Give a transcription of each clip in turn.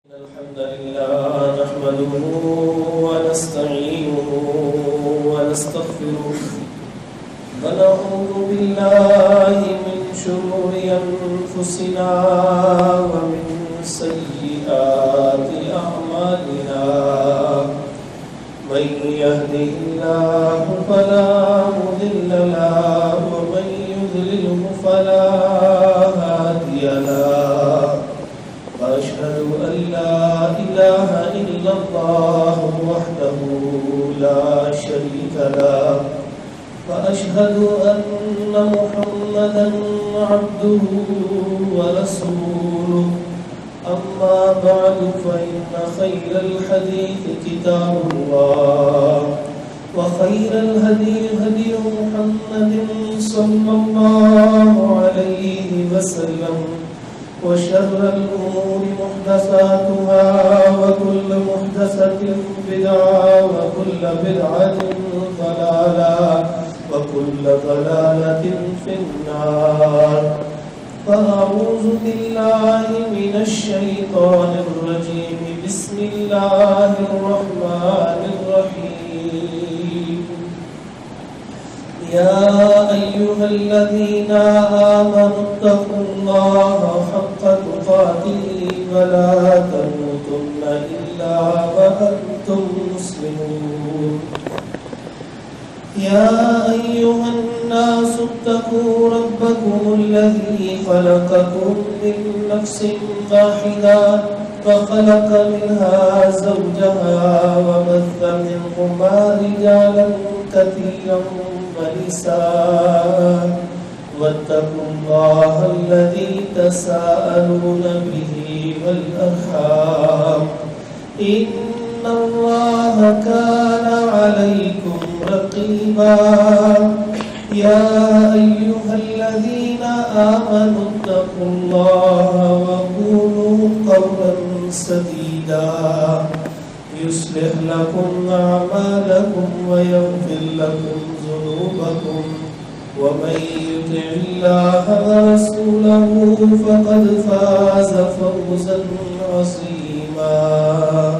الحمد لله نحمده ونستعينه ونستغفره ونعوذ بالله من شرور أنفسنا ومن سيئات أعمالنا من يهده الله فلا مضل له ومن يضلله فلا هادي له وأشهد أن لا إله إلا الله وحده لا شريك له وأشهد أن محمدا عبده ورسوله أما بعد فإن خير الحديث كتاب الله وخير الهدي هدي محمد صلى الله عليه وسلم وشر الأمور محدثاتها وكل محدثة بدعة وكل بدعة ضلالة وكل ضلالة في النار فأعوذ بالله من الشيطان الرجيم بسم الله الرحمن الرحيم يا أيها الذين آمنوا اتقوا الله حق تقاته ولا تموتن إلا وأنتم مسلمون يا أيها الناس اتقوا ربكم الذي خلقكم من نفس واحدة وخلق منها زوجها وبث منهما رجالا كثيرا ونساء واتقوا الله الذي تساءلون به والأرحام إن الله كان عليكم رقيبا يا أيها الذين آمنوا اتقوا الله وقولوا قولا سديدا يصلح لكم أعمالكم ويغفر لكم ذنوبكم ومن يطع الله ورسوله فقد فاز فوزا عظيما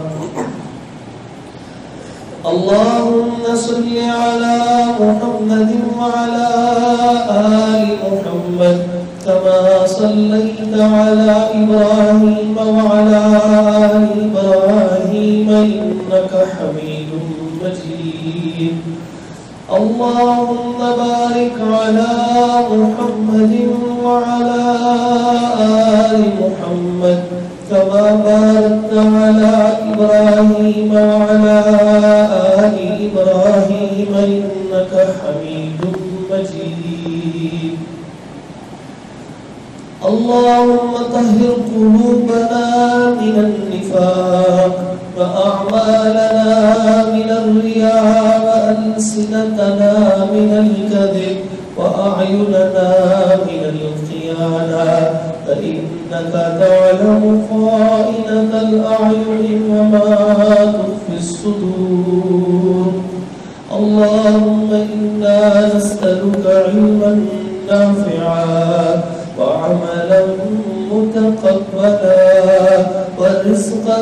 اللهم صل على محمد وعلى آل محمد كما صليت على إبراهيم وعلى آل إبراهيم إنك حميد مجيد اللهم بارك على محمد وعلى آل محمد كما باركت على إبراهيم وعلى آل إبراهيم إنك حميد مجيد اللهم طهر قلوبنا من النفاق وأعمالنا من الرياء وألسنتنا من الكذب وأعيننا من الخيانة فإنك تعلم خائنة الأعين وما تخفي الصدور اللهم إنا نسألك علما نافعا وعملا متقبلا ورزقا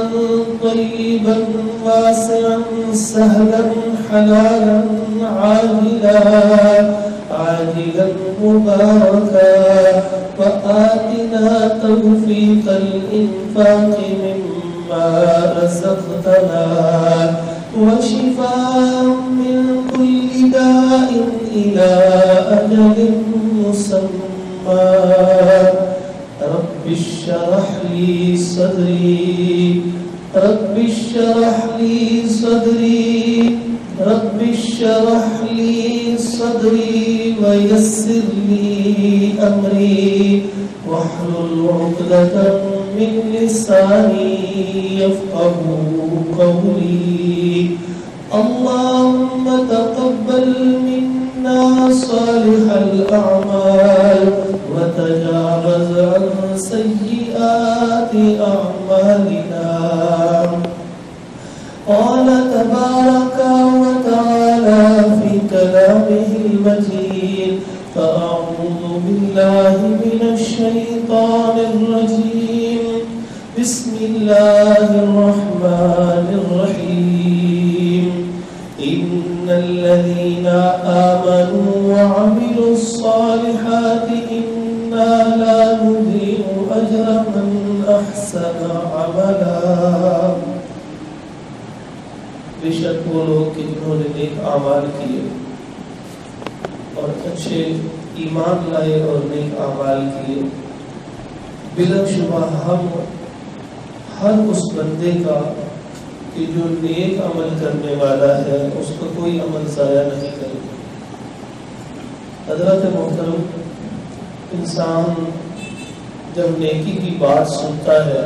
طيبا واسعا سهلا حلالا عاجلا مباركا وآتنا توفيق الإنفاق مما رزقتنا وشفاء من كل داء إلى أجل مسمى رب اشرح لي صدري رب اشرح لي صدري رب اشرح لي صدري ويسر لي أمري واحلل عقدة من لساني يفقه قولي اللهم تقبل منا صالح الأعمال وتجاوز عن سيئات أعمالنا قال تبارك وتعالى في كلامه المجيد فأعوذ بالله من الشيطان الرجيم بسم الله الرحمن الرحيم إن الذين آمنوا وعملوا الصالحات إنا لا نضيع أجر من أحسن عملا. بے شک وہ لوگ کہ جنہوں نے نیک اعمال کیے اور اچھے ایمان لائے اور نیک اعمال کیے، بلا شبہ ہم ہر اس بندے کا کہ جو نیک عمل کرنے والا ہے اس کا کوئی عمل ضائع نہیں کرے گا. حضرت محترم، انسان جب نیکی کی بات سنتا ہے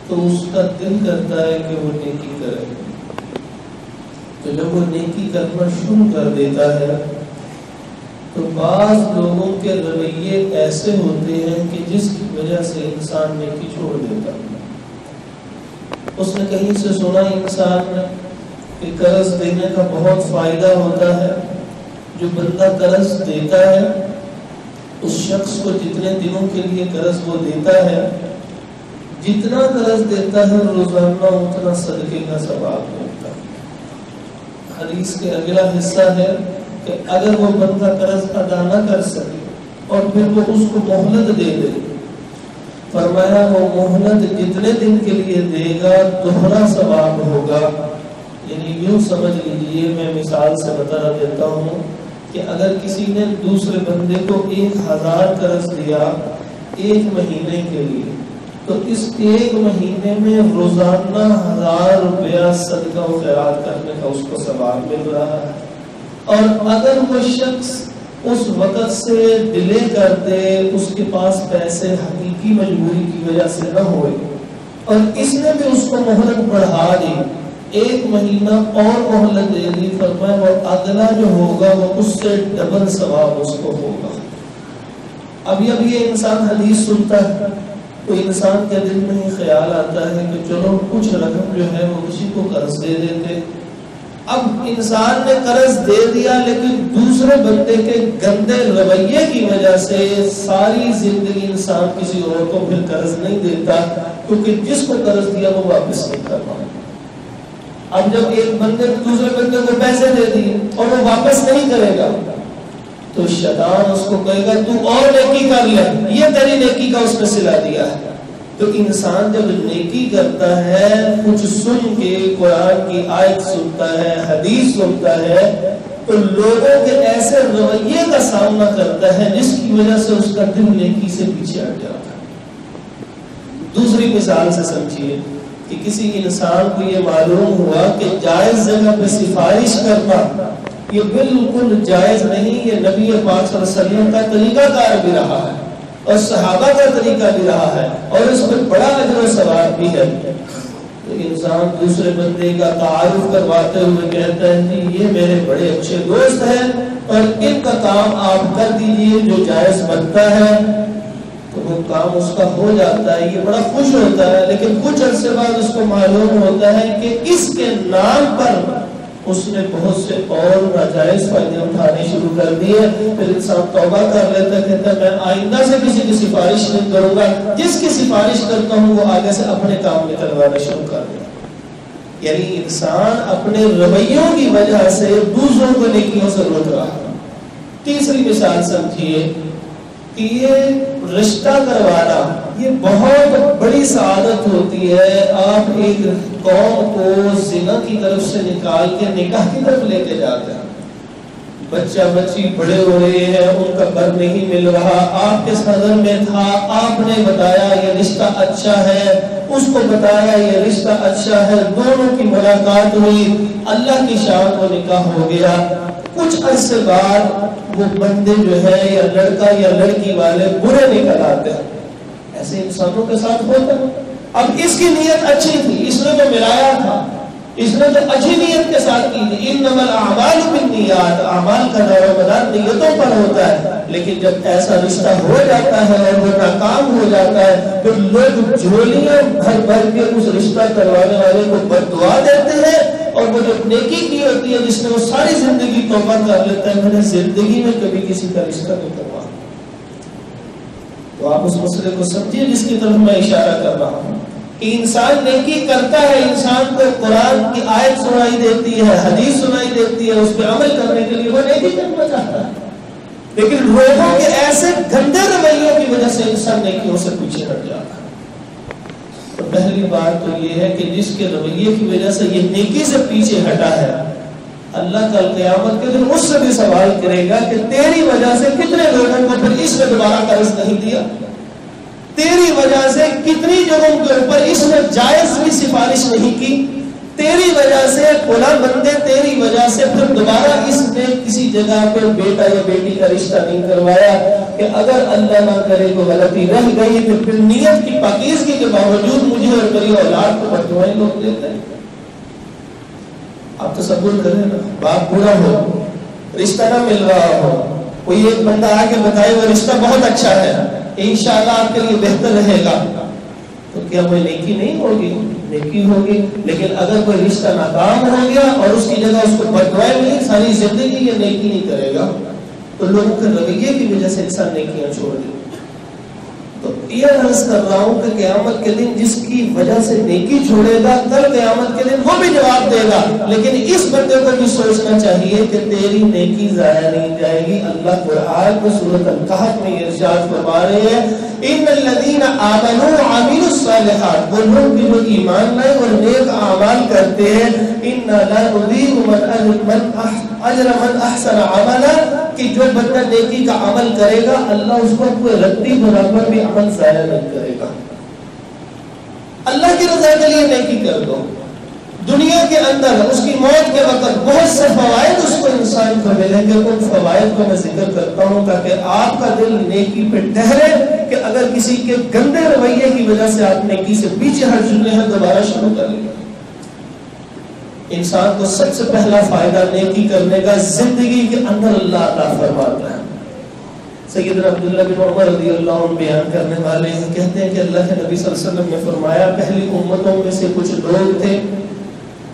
تو اس کا دل کرتا ہے کہ وہ نیکی کرے. تو جب وہ نیکی کرنا شروع کر دیتا ہے تو بعض لوگوں کے رویے ایسے ہوتے ہیں کہ جس کی وجہ سے انسان نیکی چھوڑ دیتا ہے. اس نے کہیں سے سنا انسان نے کہ قرض دینے کا بہت فائدہ ہوتا ہے. جو بندہ قرض دیتا ہے اس شخص کو جتنے دنوں کے لیے قرض وہ دیتا ہے، جتنا قرض دیتا ہے روزانہ اتنا صدقے کا ثواب ملتا ہے. حدیث کے اگلا حصہ ہے کہ اگر وہ بندہ قرض ادا نہ کر سکے اور پھر وہ اس کو مہلت دے دے، فرمایا وہ مہلت جتنے دن کے لیے دے گا دوہرا ثواب ہوگا. یعنی یوں سمجھ لیجیے، میں مثال سے بتا دیتا ہوں کہ اگر کسی نے دوسرے بندے کو 1000 قرض دیا 1 مہینے کے لیے، تو اس 1 مہینے میں روزانہ 1000 روپیہ صدقہ و خیرات کرنے کا اس کو ثواب مل رہا ہے. اور اگر وہ شخص اس وقت سے ڈیلے کر دے، اس کے پاس پیسے حقیقی مجبوری کی وجہ سے نہ ہوئے اور اس نے بھی اس کو مہلت بڑھا دی، 1 مہینہ اور مہلت دے دی، فرمایا وہ اگلا جو ہوگا وہ اس سے ڈبل ثواب اس کو ہوگا. اب یہ انسان حدیث سنتا ہے تو انسان کے دل میں ہی خیال آتا ہے کہ چلو کچھ رقم جو ہے وہ کسی کو قرض دے دیتے. اب انسان نے قرض دے دیا لیکن دوسرے بندے کے گندے رویے کی وجہ سے ساری زندگی انسان کسی اور کو پھر قرض نہیں دیتا، کیونکہ جس کو قرض دیا وہ واپس نہیں کر پائے. اب جب ایک بندے دوسرے بندے کو پیسے دے دیے اور وہ واپس نہیں کرے گا تو شیطان اس کو کہے گا تو اور نیکی کر لے، یہ تیری نیکی کا اس نے صلہ دیا ہے. تو انسان جب نیکی کرتا ہے، کچھ سن کے قرآن کی آیت سنتا ہے، حدیث سنتا ہے، تو لوگوں کے ایسے رویے کا سامنا کرتا ہے جس کی وجہ سے اس کا دل نیکی سے پیچھے ہٹ جاتا ہے. دوسری مثال سے سمجھیے کہ کسی انسان کو یہ معلوم ہوا کہ جائز جگہ پہ سفارش کرنا یہ بالکل جائز نہیں، یہ نبی پاک صلی اللہ علیہ وسلم کا طریقہ کار بھی رہا ہے اور صحابہ کا طریقہ بھی رہا ہے اور اس میں بڑا اجر و ثواب بھی ہے. تو انسان دوسرے بندے کا تعارف کرواتے ہوئے کہتا ہے کہ یہ میرے بڑے اچھے دوست ہیں اور ان کا کام آپ کر دیجئے جو جائز بنتا ہے، تو وہ کام اس کا ہو جاتا ہے. یہ بڑا خوش ہوتا ہے، لیکن کچھ عرصے بعد اس کو معلوم ہوتا ہے کہ اس کے نام پر اس نے بہت سے اور ناجائز فائدے اٹھانے شروع کر دیے. پھر انسان توبہ کر لیتا ہے، کہتا ہے میں آئندہ سے کسی کی سفارش نہیں کروں گا، جس کی سفارش کرتا ہوں وہ آگے سے اپنے کام نکلوانا شروع کر دے. یعنی انسان اپنے رویوں کی وجہ سے دوسروں کو نیکیوں سے روک رہا ہے. تیسری مثال سمجھیے کہ یہ رشتہ کروانا یہ بہت بڑی سعادت ہوتی ہے. آپ ایک قوم کو زنا کی طرف سے نکال کے نکاح کی طرف لے کے جاتے ہیں، بچہ بچی بڑے ہو رہے ہیں، ان کا گھر نہیں مل رہا، آپ کے صدر میں تھا، آپ نے بتایا یہ رشتہ اچھا ہے، اس کو بتایا یہ رشتہ اچھا ہے، دونوں کی ملاقات ہوئی، اللہ کی شان کو نکاح ہو گیا. کچھ عرصے بعد وہ بندے جو ہے یا لڑکا یا لڑکی والے برے نکل آتے ہیں. ایسے انسانوں کے ساتھ ہوتا ہے. اب اس کی نیت اچھی تھی، اس نے تو ملایا تھا، اس نے تو اچھی نیت کے ساتھ کی تھی. انما الاعمال بالنیات، اعمال کا دار و مدار نیتوں پر ہوتا ہے. لیکن جب ایسا رشتہ ہو جاتا ہے اور وہ ناکام ہو جاتا ہے تو لوگ جھولیاں بھر بھر کے اس رشتہ کروانے والے کو بد دعا دیتے ہیں، اور وہ جو نیکی کی ہوتی ہے جس نے وہ ساری زندگی توبہ کر لیتا ہے میں نے زندگی میں کبھی کسی کا رشتہ نہیں کروایا. تو آپ اس مسئلے کو سمجھیے جس کی طرف میں اشارہ کر رہا ہوں. کہ انسان نیکی کرتا ہے، انسان کو قرآن کی آیت سنائی دیتی ہے، حدیث سنائی دیتی ہے، اس پہ عمل کرنے کے لیے وہ نیکی کرنا چاہتا ہے، لیکن لوگوں کے ایسے گندے رویوں کی وجہ سے انسان نیکیوں سے پیچھے ہٹ جاتا ہے۔ تو پہلی بات تو یہ ہے کہ جس کے رویے کی وجہ سے یہ نیکی سے پیچھے ہٹا ہے، اللہ کل قیامت کے دن اس سے بھی سوال کرے گا کہ تیری وجہ سے کتنے لوگوں کو پھر اس نے دوبارہ قرض نہیں دیا، تیری وجہ سے کتنی جگہوں کے اوپر اس نے جائز بھی سفارش نہیں کی، تیری وجہ سے فلاں بندے، تیری وجہ سے پھر دوبارہ اس نے کسی جگہ پہ بیٹا یا بیٹی کا رشتہ نہیں کروایا، کہ اگر اللہ نہ کرے تو غلطی رہ گئی تو پھر نیت کی پاکیزگی کے باوجود مجھے اور میری اولاد کو بددعائیں لوگ دیتے ہیں۔ آپ تصور کریں نا، باپ بوڑھا ہو، رشتہ نہ مل رہا ہو، کوئی ایک بندہ آ کے بتائے وہ رشتہ بہت اچھا ہے، انشاءاللہ آپ کے لیے بہتر رہے گا، تو کیا وہ نیکی نہیں ہوگی؟ نیکی ہوگی۔ لیکن اگر کوئی رشتہ ناکام ہو گیا اور اس کی جگہ اس کو بددعائیں ملی، ساری زندگی یہ نیکی نہیں کرے گا، تو لوگوں کے رویے کی وجہ سے انسان نیکیاں چھوڑ دے۔ تو یہ عرض کر رہا ہوں کہ قیامت کے دن جس کی وجہ سے نیکی چھوڑے گا، کل قیامت کے دن وہ بھی جواب دے گا، لیکن اس بندے کو بھی سوچنا چاہیے کہ تیری نیکی ضائع نہیں جائے گی۔ اللہ قرآن میں سورۃ الکہف میں ارشاد فرما رہے ہیں، ان الذین آمنوا وعملوا الصالحات، وہ لوگ جو ایمان لائے اور نیک اعمال کرتے ہیں، انا لا نضیع اجر من احسن عملا، کہ جو بندہ نیکی کا عمل کرے گا اللہ اس کو کوئی رتی برابر بھی عمل ضائع نہیں کرے گا۔ اللہ کی رضا کے لیے نیکی کر دو، دنیا کے اندر اس کی موت کے وقت بہت سے فوائد اس کو انسان کو ملیں گے، ان فوائد کو میں ذکر کرتا ہوں تاکہ آپ کا دل نیکی پہ ٹھہرے، کہ اگر کسی کے گندے رویے کی وجہ سے آپ نیکی سے پیچھے ہٹ چکے ہیں دوبارہ شروع کر لیں۔ انسان کو سب سے پہلا فائدہ نیکی کرنے کا زندگی کے اندر اللہ عطا فرماتا ہے۔ سیدنا عبداللہ بن عمر رضی اللہ عنہ بیان کرنے والے ہیں، کہتے ہیں کہ اللہ کے نبی صلی اللہ علیہ وسلم نے فرمایا، پہلی امتوں میں سے کچھ لوگ تھے،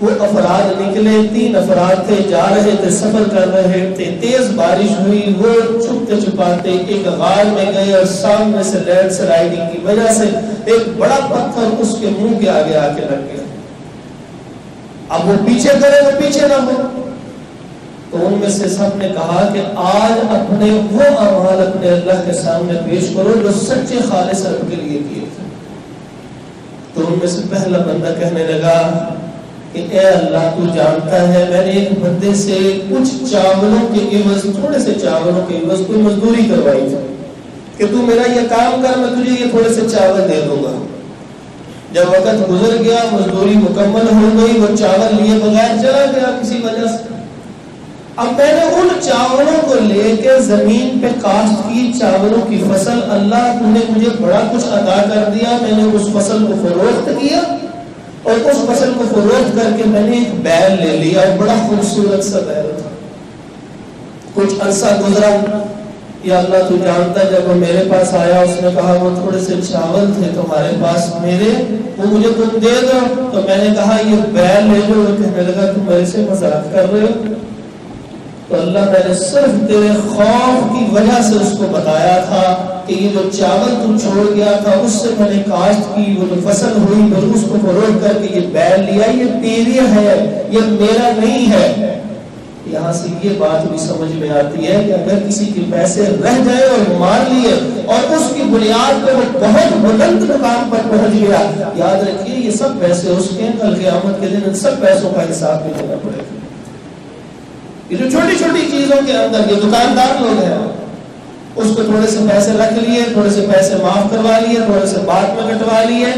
وہ افراد نکلے، 3 افراد تھے، جا رہے تھے، سفر کر رہے تھے، تیز بارش ہوئی، وہ چھپتے چھپاتے ایک غار میں گئے اور سامنے سے لینڈ سلائڈنگ کی وجہ سے ایک بڑا پتھر اس کے منہ کے آگے آ کے لگ گیا۔ اب وہ پیچھے کرے وہ پیچھے نہ ہو، تو ان میں سے سب نے کہا کہ آج اپنے وہ اعمال اپنے اللہ کے سامنے پیش کرو جو سچے خالص رب کے لیے کیے تھے۔ تو ان میں سے پہلا بندہ کہنے لگا کہ اے اللہ تو جانتا ہے میں نے ایک بندے سے کچھ چاولوں کے عوض، تھوڑے سے چاولوں کے عوض کوئی مزدوری کروائی تھی کہ تو میرا یہ کام کر، میں تجھے یہ تھوڑے سے چاول دے دوں گا۔ جب وقت گزر گیا، مزدوری مکمل ہو گئی، وہ چاول لیے بغیر چلا گیا کسی وجہ سے۔ اب میں نے ان چاولوں کو لے کے زمین پہ کاشت کی، چاولوں کی فصل، اللہ تو نے مجھے بڑا کچھ عطا کر دیا، میں نے اس فصل کو فروخت کیا اور اس فصل کو فروخت کر کے میں نے ایک بیل لے لیا، بڑا خوبصورت سا بیل تھا۔ کچھ عرصہ گزرا، یا اللہ تو جانتا، جب وہ میرے پاس آیا اس نے کہا وہ تھوڑے سے چاول تھے تمہارے پاس میرے، وہ مجھے تم دے دو، تو میں نے کہا یہ بیل لے لو۔ وہ کہنے لگا تم میرے سے مذاق کر رہے ہو؟ تو اللہ میں نے صرف تیرے خوف کی وجہ سے اس کو بتایا تھا کہ یہ جو چاول تم چھوڑ گیا تھا اس سے میں نے کاشت کی، وہ جو فصل ہوئی پھر اس کو فروخت کر کے یہ بیل لیا، یہ تیری ہے، یہ میرا نہیں ہے۔ یہاں سے یہ بات بھی سمجھ میں آتی ہے کہ اگر کسی کے پیسے رہ جائے اور مار لیے اور اس کی بنیاد پر وہ بہت بلند مقام پر پہنچ گیا، یاد رکھیے یہ سب پیسے اس کے، کل قیامت کے دن ان سب پیسوں کا حساب بھی دینا پڑے گا۔ یہ جو چھوٹی چھوٹی چیزوں کے اندر یہ دکاندار لوگ ہیں، اس کو تھوڑے سے پیسے رکھ لیے، تھوڑے سے پیسے معاف کروا لیے، تھوڑے سے بعد میں کٹوا لیے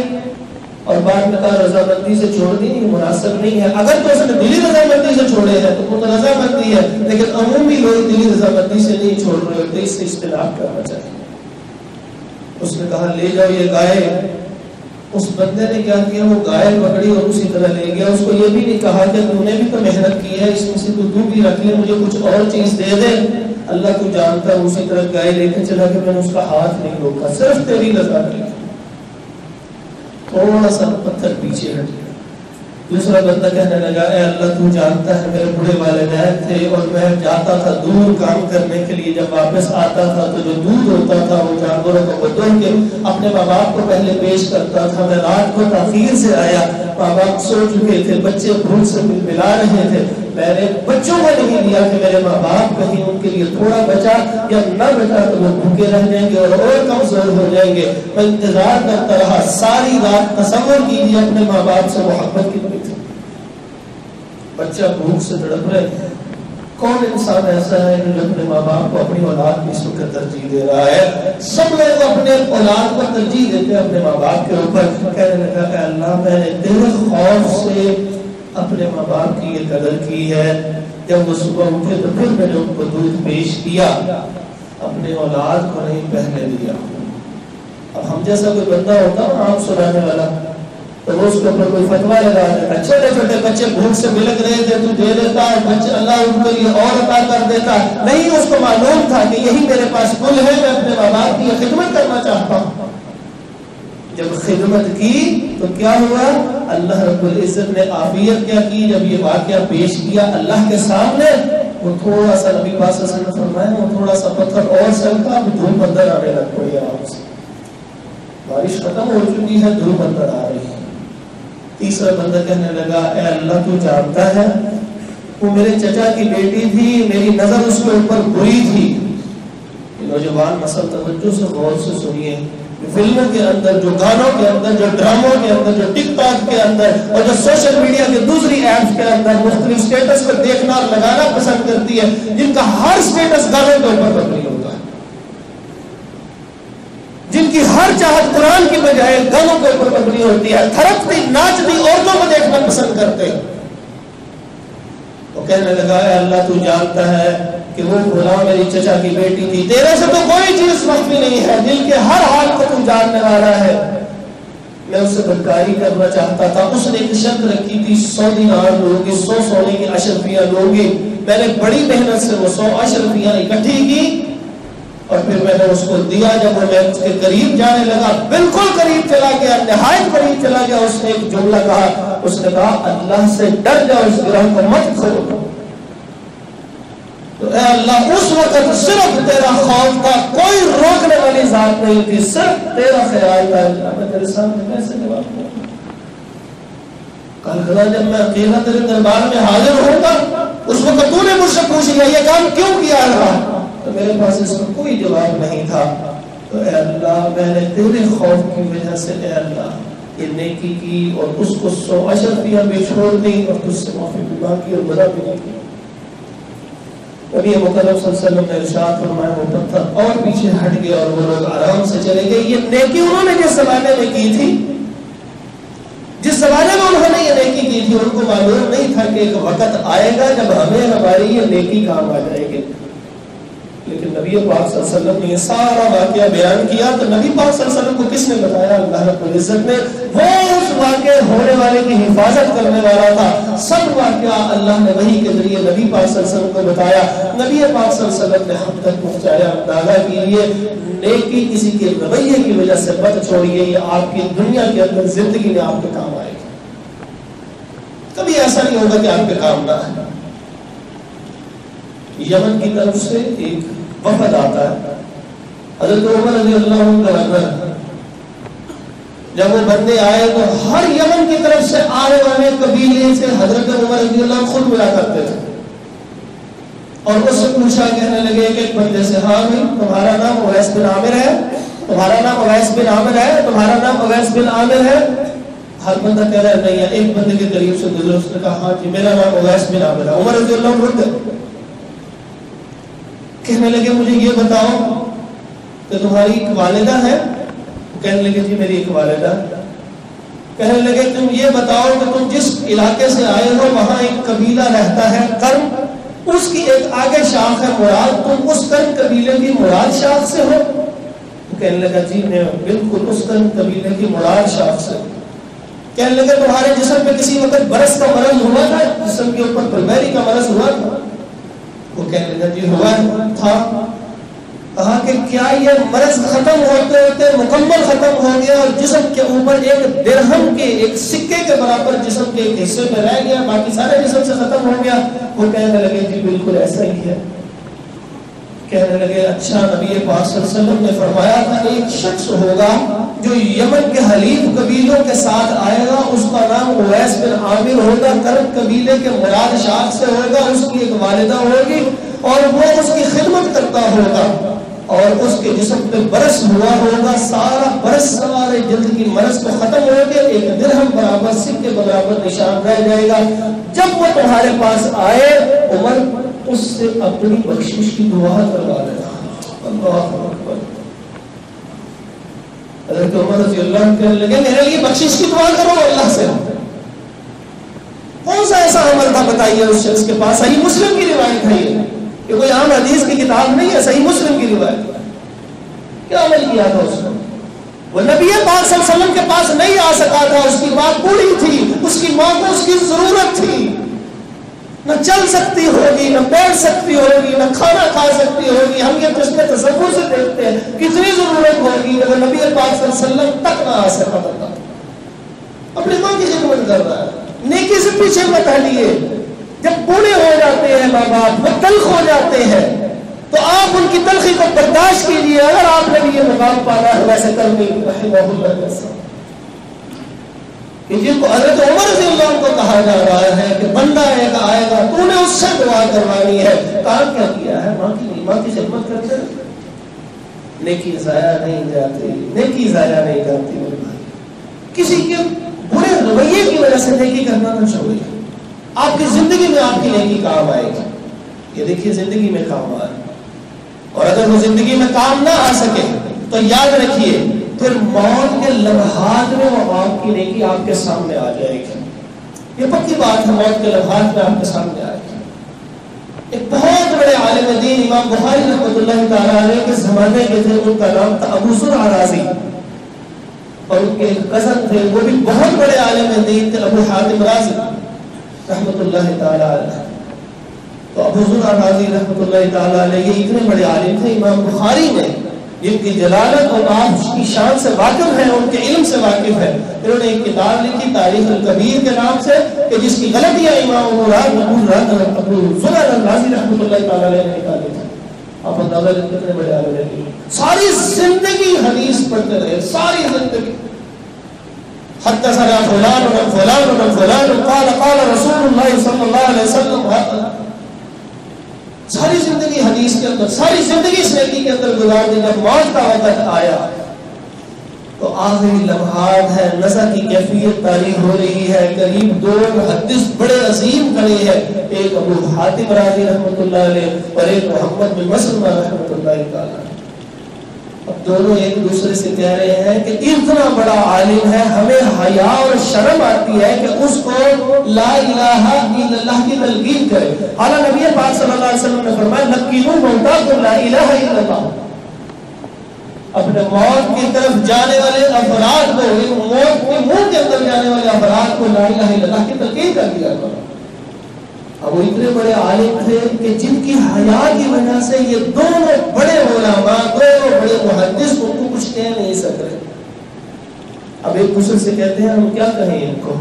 اور بعد میں کہا رضامندی سے چھوڑ دی، یہ مناسب نہیں ہے۔ اگر تو اس نے دلی رضامندی سے چھوڑے ہیں تو وہ رضامندی ہے، لیکن عمومی لوگ دلی رضامندی سے نہیں چھوڑ رہے ہوتے، اس سے اجتناب کرنا چاہیے۔ اس نے کہا لے جاؤ یہ گائے۔ اس بندے نے کیا کیا، وہ گائے پکڑی اور اسی طرح لے گیا۔ اس کو یہ بھی نہیں کہا کہ تو نے بھی تو محنت کی ہے، اس میں سے تو بھی رکھ لے، مجھے کچھ اور چیز دے دے۔ اللہ کو جانتا ہے، اسی طرح گائے لے کے چلا کہ میں نے اس کا ہاتھ نہیں روکا، صرف تیری رضا کی۔ تھوڑا سا پتھر پیچھے ہٹ گیا، دوسرا بندہ کہنے لگا اے اللہ تو جانتا ہے میرے بڑے والدین تھے اور میں جاتا تھا دور کام کرنے کے لیے، جب واپس آتا تھا تو جو دودھ ہوتا تھا وہ جانوروں کو بدل کے اپنے ماں باپ کو پہلے پیش کرتا تھا۔ میں رات کو تاخیر سے آیا، ماں باپ سو چکے تھے، بچے بھوک سے ملا رہے تھے، میں نے بچوں کو نہیں دیا کہ میرے ماں باپ کہیں ان کے لیے تھوڑا بچا یا نہ بچا تو وہ بھوکے رہ جائیں گے اور کمزور ہو جائیں گے۔ میں انتظار کرتا رہا ساری رات۔ تصور کیجیے اپنے ماں باپ سے محبت کتنی تھی، بچہ بھوک سے تڑپ رہے ہیں۔ کون انسان ایسا ہے جو اپنے ماں باپ کو اپنی اولاد کی سو کر ترجیح دے رہا ہے؟ سب لوگ اپنے اولاد کو ترجیح دیتے ہیں اپنے ماں باپ کے اوپر۔ کہنے لگا کہ اللہ میں نے تیرے خوف سے اپنے ماں باپ کی یہ قدر کی ہے، جب وہ صبح اٹھے تو پھر میں نے ان کو دودھ پیش کیا، اپنے اولاد کو نہیں پہنے دیا۔ اب ہم جیسا کوئی بندہ ہوتا ہے عام سنانے والا تو وہ اس کے اوپر کوئی فتویٰ لگا دیتا، چھوٹے چھوٹے بچے بھوک سے بلک رہے تھے تو دے دیتا، بچے اللہ ان کے لیے اور عطا کر دیتا۔ نہیں، اس کو معلوم تھا کہ یہی میرے پاس کل ہے، میں اپنے ماں باپ کی خدمت کرنا چاہتا ہوں۔ جب خدمت کی تو کیا ہوا؟ اللہ رب العزت نے عافیت کیا کی؟ جب یہ واقعہ پیش کیا اللہ کے سامنے، وہ تھوڑا سا نبی پاک صلی اللہ علیہ وسلم نے فرمایا وہ تھوڑا سا پتھر اور سلکا، دھوپ اندر آنے لگ پڑی آرام سے۔ بارش ختم ہو چکی ہے، دھوپ اندر آ رہی ہے۔ تیسرا بندہ کہنے لگا اے اللہ تو جانتا ہے وہ میرے چچا کی بیٹی تھی، میری نظر اس کے اوپر بری تھی۔ نوجوان نسل توجہ سے غور سے سنیے، فلموں کے اندر، جو گانوں کے اندر، جو ڈراموں کے اندر، جو ٹک ٹاک کے اندر اور جو سوشل میڈیا کے دوسری ایپس کے اندر مختلف سٹیٹس پر دیکھنا اور لگانا پسند کرتی ہے، جن کا ہر سٹیٹس گانوں کے اوپر مبنی ہوتا ہے، جن کی ہر چاہت قرآن کی بجائے گانوں کے اوپر مبنی ہوتی ہے، تھرکتی ناچتی عورتوں کو دیکھنا پسند کرتے ہیں۔ وہ کہنے لگا اے اللہ تو جانتا ہے کہ وہ غلام میری چچا کی بیٹی تھی، تیرے سے تو کوئی چیز مخفی نہیں ہے، دل کے ہر حال کو تو جاننے والا ہے۔ میں اس سے بدکاری کرنا چاہتا تھا، اس نے ایک شرط رکھی تھی 100 دینار لوں گی، 100 سونے کی اشرفیاں لوں گی۔ میں نے بڑی محنت سے وہ 100 اشرفیاں اکٹھی کی اور پھر میں نے اس کو دیا۔ جب وہ میں اس کے قریب جانے لگا، بالکل قریب چلا گیا، نہایت قریب چلا گیا، اس نے ایک جملہ کہا، اس نے کہا اللہ سے ڈر جاؤ، اس گروہ کو مت کھولو۔ تو اے اللہ اس وقت صرف تیرا خوف تھا، کوئی روکنے والی ذات نہیں تھی، صرف تیرا خیال تھا۔ میں تیرے سامنے کیسے جواب دوں؟ کل خدا جب میں اکیلا تیرے دربار میں حاضر ہوں گا، اس وقت تو نے مجھ سے پوچھ لیا یہ کام کیوں کیا رہا، تو میرے پاس اس کا کوئی جواب نہیں تھا۔ تو اے اللہ میں نے تیرے خوف کی وجہ سے اے اللہ یہ نیکی کی اور اس کو 100 اشرفیاں بھی چھوڑ دی اور تجھ سے معافی بھی مانگی اور برا بھی نہیں کی۔ نبی مکرم صلی اللہ علیہ وسلم نے ارشاد فرمایا وہ پتھر اور پیچھے ہٹ گیا اور وہ لوگ آرام سے چلے گئے۔ یہ نیکی انہوں نے جس زمانے میں کی تھی، جس زمانے میں انہوں نے یہ نیکی کی تھی، ان کو معلوم نہیں تھا کہ ایک وقت آئے گا جب ہمیں ہماری یہ نیکی کام آ جائے گی۔ لیکن نبی پاک صلی اللہ علیہ وسلم نے یہ سارا واقعہ بیان کیا تو نبی پاک صلی اللہ علیہ وسلم کو کس نے بتایا؟ اللہ رب العزت نے۔ وہ اس واقعے ہونے والے کی حفاظت کرنے والا تھا۔ سب واقعہ اللہ نے وحی کے ذریعے نبی پاک صلی اللہ علیہ وسلم کو بتایا، نبی پاک صلی اللہ علیہ وسلم نے ہم تک پہنچایا۔ اندازہ کیجیے نیکی کسی کے رویے کی وجہ سے مت چھوڑیے، یہ آپ کی دنیا کے اندر زندگی میں آپ کے کام آئے گی، کبھی ایسا نہیں ہوگا کہ آپ کے کام نہ آئے۔ یمن کی طرف سے ایک وفد آتا ہے، حضرت عمر رضی اللہ عنہ، جب وہ بندے آئے تو ہر یمن کی طرف سے آنے والے قبیلے سے حضرت عمر رضی اللہ عنہ خود ملا کرتے تھے اور اس سے پوچھا، کہنے لگے کہ ایک بندے سے ہاں بھائی تمہارا نام اویس بن عامر ہے، تمہارا نام اویس بن عامر ہے، تمہارا نام اویس بن عامر ہے۔ ہر بندہ کہہ رہا ہے نہیں ہے۔ ایک بندے کے قریب سے گزرے، اس نے کہا ہاں جی میرا نام اویس بن عامر ہے۔ عمر رضی اللہ عنہ رک گئے، کہنے لگے مجھے یہ بتاؤ کہ تمہاری ایک والدہ ہے؟ کہنے لگے جی میری ایک والدہ۔ کہنے لگے تم یہ بتاؤ کہ تم جس علاقے سے آئے ہو وہاں ایک قبیلہ رہتا ہے کرم، اس کی ایک آگے شاخ ہے مراد، تم اس کرم قبیلے کی مراد شاخ سے ہو؟ کہنے لگا جی میں بالکل اس کرم قبیلے کی مراد شاخ سے۔ کہنے لگے تمہارے جسم پہ کسی وقت برس کا مرض ہوا تھا، جسم کے اوپر پربیری کا مرض ہوا تھا؟ وہ کہنے لگا جی ہوا تھا۔ کہا کہ کیا یہ مرض ختم ہوتے ہوتے مکمل ختم ہو گیا اور جسم کے اوپر ایک درہم کے، ایک سکے کے برابر جسم کے ایک حصے میں رہ گیا، باقی سارے جسم سے ختم ہو گیا۔ وہ کہنے لگے جی بالکل ایسا ہی ہے۔ کہنے لگے اچھا نبی پاک صلی اللہ علیہ وسلم نے فرمایا تھا ایک شخص ہوگا جو یمن کے حلیف قبیلوں کے ساتھ آئے گا، اس کا نام اویس بن عامر ہوگا، کرب قبیلے کے مراد شاخ سے ہوگا، اس کی ایک والدہ ہوگی اور وہ اس کی خدمت کرتا ہوگا، اور اس کے جسم پہ برس ہوا ہوگا، سارا برس سارے جلد کی مرض کو ختم ہو کے ایک درہم برابر سکے برابر نشان رہ جائے گا۔ جب وہ تمہارے پاس آئے عمر اس سے اپنی بخشش کی دعا کروا لینا۔ اللہ اکبر۔ حضرت عمر رضی اللہ عنہ کہنے لگے میرے لیے بخشش کی دعا کرو اللہ سے۔ کون سا ایسا عمل تھا بتائیے اس شخص کے پاس؟ صحیح مسلم کی روایت ہے یہ کوئی عام حدیث کی کتاب نہیں ہے، صحیح مسلم کی روایت۔ کیا عمل کیا تھا اس نے؟ وہ نبی پاک صلی اللہ علیہ وسلم کے پاس نہیں آ سکا تھا، اس کی ماں بوڑھی تھی، اس کی ماں کو اس کی ضرورت تھی، نہ چل سکتی ہوگی، نہ بیٹھ سکتی ہوگی، نہ کھانا کھا سکتی ہوگی۔ ہم یہ چشمے تصور سے دیکھتے ہیں کتنی ضرورت ہوگی، مگر نبی پاک صلی اللہ علیہ وسلم تک نہ آ سکا بندہ، اپنی ماں کی خدمت کر رہا ہے۔ نیکی سے پیچھے مت ہٹیے۔ جب بوڑھے ہو جاتے ہیں ماں باپ، وہ تلخ ہو جاتے ہیں، تو آپ ان کی تلخی کو برداشت کیجیے۔ اگر آپ نے بھی یہ مقام پانا ہے ویسے کرنی رحمہ اللہ کہ جن کو حضرت عمر رضی اللہ عنہ کو کہا جا رہا ہے کہ بندہ ایک آئے گا، تو نے اس سے دعا کروانی ہے۔ کام کیا کیا ہے؟ ماں کی خدمت کرتے ہیں۔ نیکی ضائع نہیں جاتی، نیکی ضائع نہیں جاتی۔ کسی کے برے رویے کی وجہ سے نیکی کرنا نہ چھوڑیے۔ آپ کی زندگی میں آپ کی نیکی کام آئے گی۔ یہ دیکھیے زندگی میں کام آئے، اور اگر وہ زندگی میں کام نہ آ سکے تو یاد رکھیے پھر موت کے لمحات میں وہ آپ کی نیکی آپ کے سامنے آ جائے گی۔ یہ پکی بات ہے، موت کے لمحات میں آپ کے سامنے آئے گی۔ ایک بہت بڑے عالم دین امام بخاری رحمۃ اللہ تعالیٰ علیہ کے زمانے کے تھے، ان کا نام تھا ابو زرع رازی، اور ان کے ایک کزن تھے وہ بھی بہت بڑے عالم دین تھے، ابو حاتم رازی رحمۃ اللہ تعالیٰ علیہ۔ تو ابو زرع رازی رحمۃ اللہ تعالیٰ علیہ یہ اتنے بڑے عالم تھے، امام بخاری نے جن کی جلالت اور آپ کی شان سے واقف ہیں، ان کے علم سے واقف ہے، انہوں نے ایک کتاب لکھی تاریخ الکبیر کے نام سے، کہ جس کی غلطیاں امام ابو زرع رازی رحمۃ اللہ تعالیٰ علیہ نے نکالی تھی۔ آپ اندازہ لیں کتنے بڑے عالم ہیں، ساری زندگی حدیث پڑھتے رہے، ساری زندگی۔ حدثنا فلان و فلان و فلان قال قال رسول اللہ صلی اللہ علیہ وسلم، ساری زندگی حدیث کے اندر، ساری زندگی نیکی کے اندر گزار دی۔ جب موت کا وقت آیا تو آخری لمحات ہے، نزع کی کیفیت تاریخ ہو رہی ہے، قریب دو محدث بڑے عظیم کھڑے ہیں، ایک ابو حاتم رازی رحمۃ اللہ علیہ اور ایک محمد بن مسلمہ رحمۃ اللہ تعالیٰ۔ اب دونوں ایک دوسرے سے کہہ رہے ہیں کہ اتنا بڑا عالم ہے، ہمیں حیا اور شرم آتی ہے کہ اس کو لا الہ الا اللہ کی تلقین کرے۔ حالانکہ نبی پاک صلی اللہ علیہ وسلم نے فرمایا لقینوا موتاکم لا الہ الا اللہ۔ اپنے موت کی طرف جانے والے افراد کو، موت کے منہ کے اندر جانے والے افراد کو لا الہ الا اللہ کی تلقین کر دیا کرو۔ اب وہ اتنے بڑے عالم تھے کہ جن کی حیا کی وجہ سے یہ دونوں بڑے علماء، دونوں بڑے محدث ان کو کچھ کہہ نہیں سک رہے۔ اب ایک دوسرے سے کہتے ہیں ہم کیا کہیں ان کو؟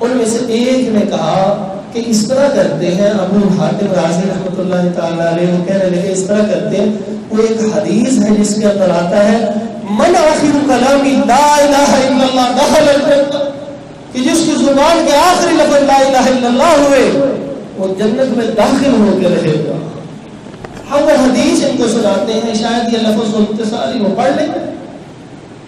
ان میں سے ایک نے کہا کہ اس طرح کرتے ہیں، ابو حاتم رازی رحمۃ اللہ تعالیٰ علیہ وہ کہنے لگے اس طرح کرتے ہیں، وہ ایک حدیث ہے جس کے اندر آتا ہے من آخر کلامی لا الہ الا اللہ دخل الجنہ، کہ جس کی زبان کے آخری لفظ لا الہ الا اللہ ہوئے وہ جنت میں داخل ہو کے رہے گا۔ ہم وہ حدیث ان کو سناتے ہیں، شاید یہ لفظ مختصری وہ پڑھ لیں۔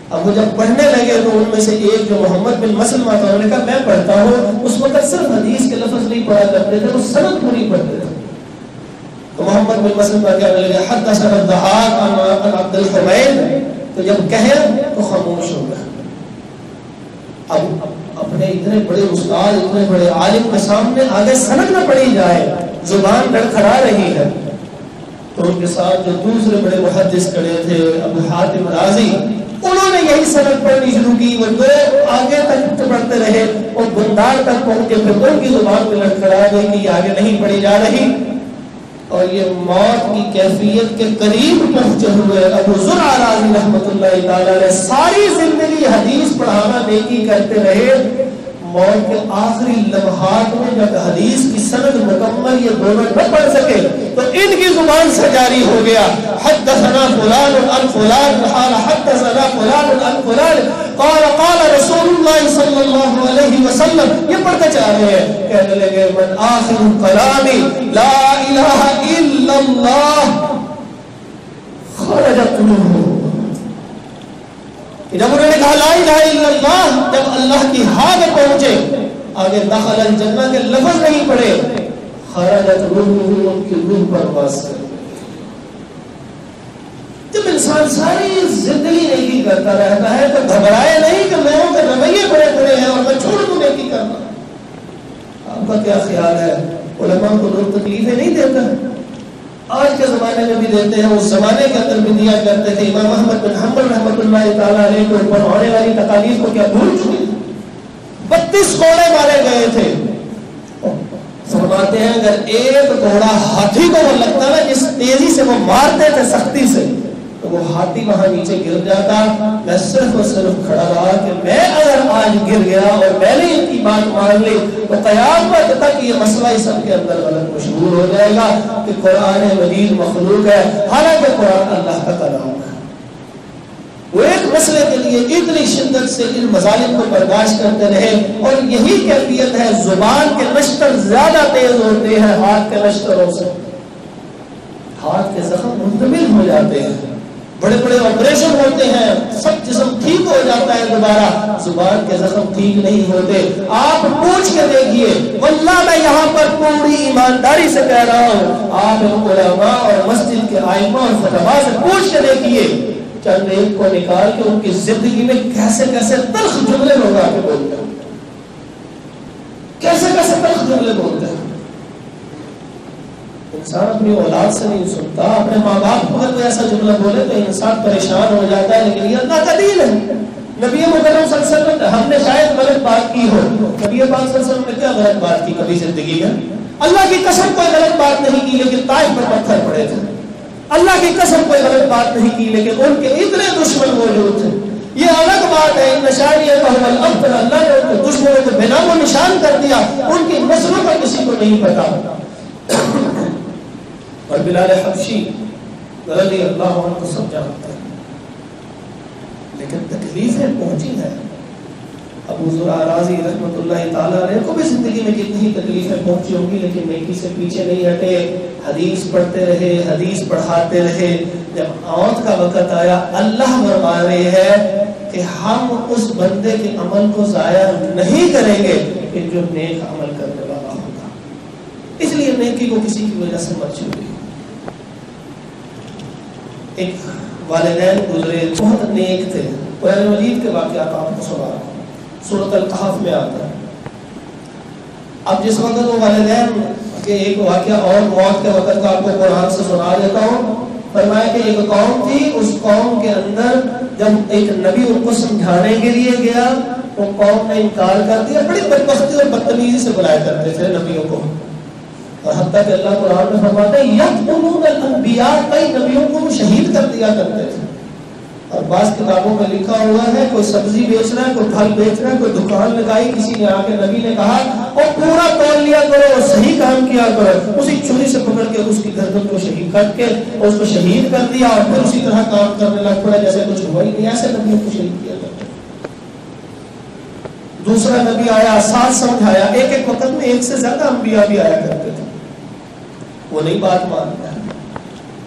اب وہ جب پڑھنے لگے تو ان میں سے ایک جو محمد بن مسلمہ تھا، انہوں نے کہا میں پڑھتا ہوں۔ اس وقت صرف حدیث کے لفظ نہیں پڑھا کرتے تھے، وہ سند پوری پڑھتے تھے۔ تو محمد بن مسلمہ کہنے لگے حدثنا الضحاک عن عبد الحمید، تو جب کہے تو خاموش ہو گئے۔ اب اپنے اتنے بڑے استاد، اتنے بڑے عالم کے سامنے آگے سند نہ پڑھی جائے، زبان لڑکھڑا رہی ہے، تو ان کے ساتھ جو دوسرے بڑے محدث کھڑے تھے ابو حاتم رازی، انہوں نے یہی سند پڑھنی شروع کی۔ وہ دو آگے تک پڑھتے رہے اور بندار تک پہنچ کے پھر ان کی زبان پہ لڑکھڑا گئی کہ یہ آگے نہیں پڑھی جا رہی۔ اور یہ موت کی کیفیت کے قریب پہنچے ہوئے ابو زرعہ راضی رحمۃ اللہ تعالی علیہ ساری زندگی حدیث پڑھانا نیکی کرتے رہے. موت کے آخری لمحات میں جب حدیث کی سند مکمل یہ دونوں نہ پڑھ سکے تو ان کی زبان سے جاری ہو گیا حدثنا فلان عن فلان قال حدثنا فلان عن فلان قال قال رسول اللہ صلی اللہ علیہ وسلم. یہ پڑھتے چاہ رہے ہیں کہنے لگے من آخر کلامی لا الہ الا اللہ خرجت منہ. جب انہوں نے کہا لا الہ الا اللہ, جب اللہ کی ہاں میں پہنچے, آگے دخل الجنہ کے لفظ نہیں پڑے, خرجت روح, ان کی روح پرواز کر. جب انسان ساری زندگی نیکی کرتا رہتا ہے تو گھبرائے نہیں کہ لوگوں کے رویے بڑے بڑے ہیں اور میں چھوڑ دوں نیکی کرنا. آپ کا کیا خیال ہے؟ علماء کو لوگ تکلیفیں نہیں دیتا ہے؟ آج کے زمانے میں بھی دیتے ہیں, اس زمانے کے اندر بھی دیا کرتے تھے. امام احمد بن حنبل رحمۃ اللہ تعالیٰ علیہ کے اوپر ہونے والی تکالیف کو کیا بھول چکے؟ 32 کوڑے مارے گئے تھے. فرماتے ہیں اگر ایک کوڑا ہاتھی کو وہ لگتا نا جس تیزی سے وہ مارتے تھے سختی سے, تو وہ ہاتھی وہاں نیچے گر جاتا. میں صرف اور صرف کھڑا رہا کہ میں اگر آج گر گیا اور میں نے ان کی بات مان لی تو قیامت تک یہ مسئلہ اس سب کے اندر غلط مشہور ہو جائے گا کہ قرآن مجید مخلوق ہے, حالانکہ قرآن اللہ کا کلام ہے. وہ ایک مسئلے کے لیے اتنی شدت سے ان مظالم کو برداشت کرتے رہے, اور یہی کیفیت ہے. زبان کے نشتر زیادہ تیز ہوتے ہیں ہاتھ کے نشتروں سے. ہاتھ کے زخم منتقل ہو جاتے ہیں, بڑے بڑے آپریشن ہوتے ہیں, سب جسم ٹھیک ہو جاتا ہے دوبارہ. زبان کے زخم ٹھیک نہیں ہوتے. آپ پوچھ کے دیکھیے, واللہ میں یہاں پر پوری ایمانداری سے کہہ رہا ہوں, آپ علماء اور مسجد کے ائمہ اور فتوا سے پوچھ کے دیکھیے, چند ایک کو نکال کے ان کی زندگی میں کیسے کیسے تلخ جملے لوگ آ کے بولتے ہیں, کیسے کیسے تلخ جملے بولتے ہیں. انسان اپنی اولاد سے نہیں سنتا, اپنے ماں باپ کو اگر کوئی ایسا جملہ بولے تو انسان پریشان ہو جاتا ہے. لیکن یہ اللہ کا دین ہے. نبی مکرم صلی اللہ علیہ وسلم, ہم نے شاید غلط بات کی ہو, نبی پاک صلی اللہ علیہ وسلم نے کیا غلط بات کی کبھی زندگی میں؟ اللہ کی قسم کوئی غلط بات نہیں کی, لیکن طائف پر پتھر پڑے تھے. اللہ کی قسم کوئی غلط بات نہیں کی, لیکن ان کے اتنے دشمن موجود تھے. یہ الگ بات ہے. ان نشانیت الابتر, اللہ نے ان کے دشمنوں کو بے نام و نشان کر دیا, ان کی نسلوں کا کسی کو نہیں پتا. اور بلال حبشی رضی اللہ عنہ کو سب جانتے ہیں, لیکن تکلیفیں پہنچی ہیں. ابو زرعہ راضی رحمۃ اللہ تعالیٰ علیہ کو بھی زندگی میں کتنی ہی تکلیفیں پہنچی ہوں گی, لیکن نیکی سے پیچھے نہیں ہٹے. حدیث پڑھتے رہے, حدیث پڑھاتے رہے. جب موت کا وقت آیا, اللہ فرما رہے ہیں کہ ہم اس بندے کے عمل کو ضائع نہیں کریں گے کہ جو نیک عمل کرنے والا ہوگا. اس لیے نیکی کو کسی کی وجہ سے مت چھوڑیے. ایک والدین گزرے, بہت نیک تھے. قرآن مجید کے واقعات آپ کو سنا رہا ہوں, سورۃ الکہف میں آتا ہے. اب جس وقت وہ والدین کے ایک واقعہ اور موت کے وقت کا آپ کو قرآن سے سنا دیتا ہوں. فرمایا کہ ایک قوم تھی, اس قوم کے اندر جب ایک نبی ان کو سمجھانے کے لیے گیا تو قوم نے انکار کر دیا. بڑی بدبختی اور بدتمیزی سے بلایا کرتے تھے نبیوں کو, اور حتیٰ کہ اللہ قرآن میں فرماتا ہے یقتلون الانبیاء, کئی نبیوں کو شہید کر دیا کرتے تھے. اور بعض کتابوں میں لکھا ہوا ہے کوئی سبزی بیچ رہا ہے, کوئی پھل بیچ رہا ہے, کوئی دکان لگائی, کسی نے آ کے نبی نے کہا اور پورا تول لیا کرو اور صحیح کام کیا کرو. اسی چھری سے پکڑ کے اس کی گردن کو شہید کر کے اور اس کو شہید کر دیا, اور پھر اسی طرح کام کرنے لگ پڑا جیسے کچھ ہوا ہی نہیں. ایسے نبیوں کو شہید کیا جاتا. دوسرا نبی آیا, ساتھ سمجھایا. ایک ایک وقت میں ایک سے زیادہ انبیاء بھی آیا کرتے تھے, وہ نہیں بات مانتا.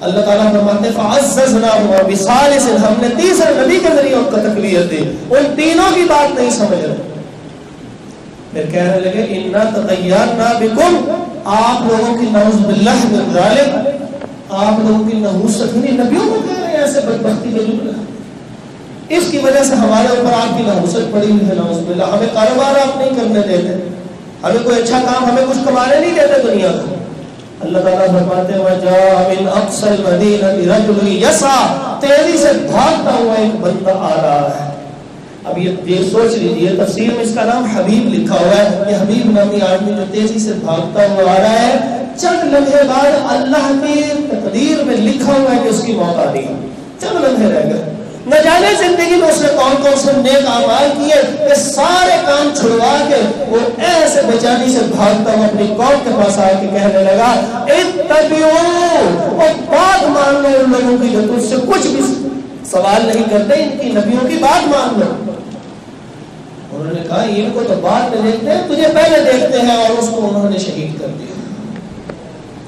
اللہ تعالیٰ فرماتے ہیں فَعَزَّزْنَاهُ بِثَالِثٍ, ہم نے تیسرے نبی کے ذریعے ان کو تقویت دی. ان تینوں کی بات نہیں سمجھ رہے. پھر کہنے لگے اِنَّا تَطَيَّرْنَا بِكُمْ, آپ لوگوں کی نعوذ باللہ من ذالک, آپ لوگوں کی نحوست نہیں. نبیوں کو کہہ رہے ہیں ایسے بدبختی کے جملے, اس کی وجہ سے ہمارے اوپر آپ کی نحوست پڑی ہوئی ہے. نعوذ باللہ, ہمیں کاروبار آپ نہیں کرنے دیتے, ہمیں کوئی اچھا کام, ہمیں کچھ کمانے نہیں دیتے دنیا کو. اللہ تعالیٰ فرماتے ہیں وَجَاءَ مِنْ أَقْصَى الْمَدِينَةِ رَجُلٌ يَسْعَىٰ, تیزی سے بھاگتا ہوا ایک بندہ آ رہا ہے. اب یہ سوچ لیجیے, تفسیر میں اس کا نام حبیب لکھا ہوا ہے. یہ حبیب نامی آدمی جو تیزی سے بھاگتا ہوا آ رہا ہے, چند لمحے بعد اللہ کی تقدیر میں لکھا ہوا ہے کہ اس کی موت آ رہی ہے، چند لمحے رہ گئے. نہ جانے زندگی میں اس نے کون کون سے نیک اعمال کیے کہ سارے کام چھڑوا کے وہ ایسے بچانی سے بھاگتا ہوا اپنی قوم کے پاس آ کے کہنے لگا اتبعوا، اور بات مان لو ان لوگوں کی جو تجھ سے کچھ بھی سوال نہیں کرتے، ان کی نبیوں کی بات مان لو. انہوں نے کہا ان کو تو بعد میں دیکھتے ہیں، تجھے پہلے دیکھتے ہیں. اور اس کو انہوں نے شہید کر دیا.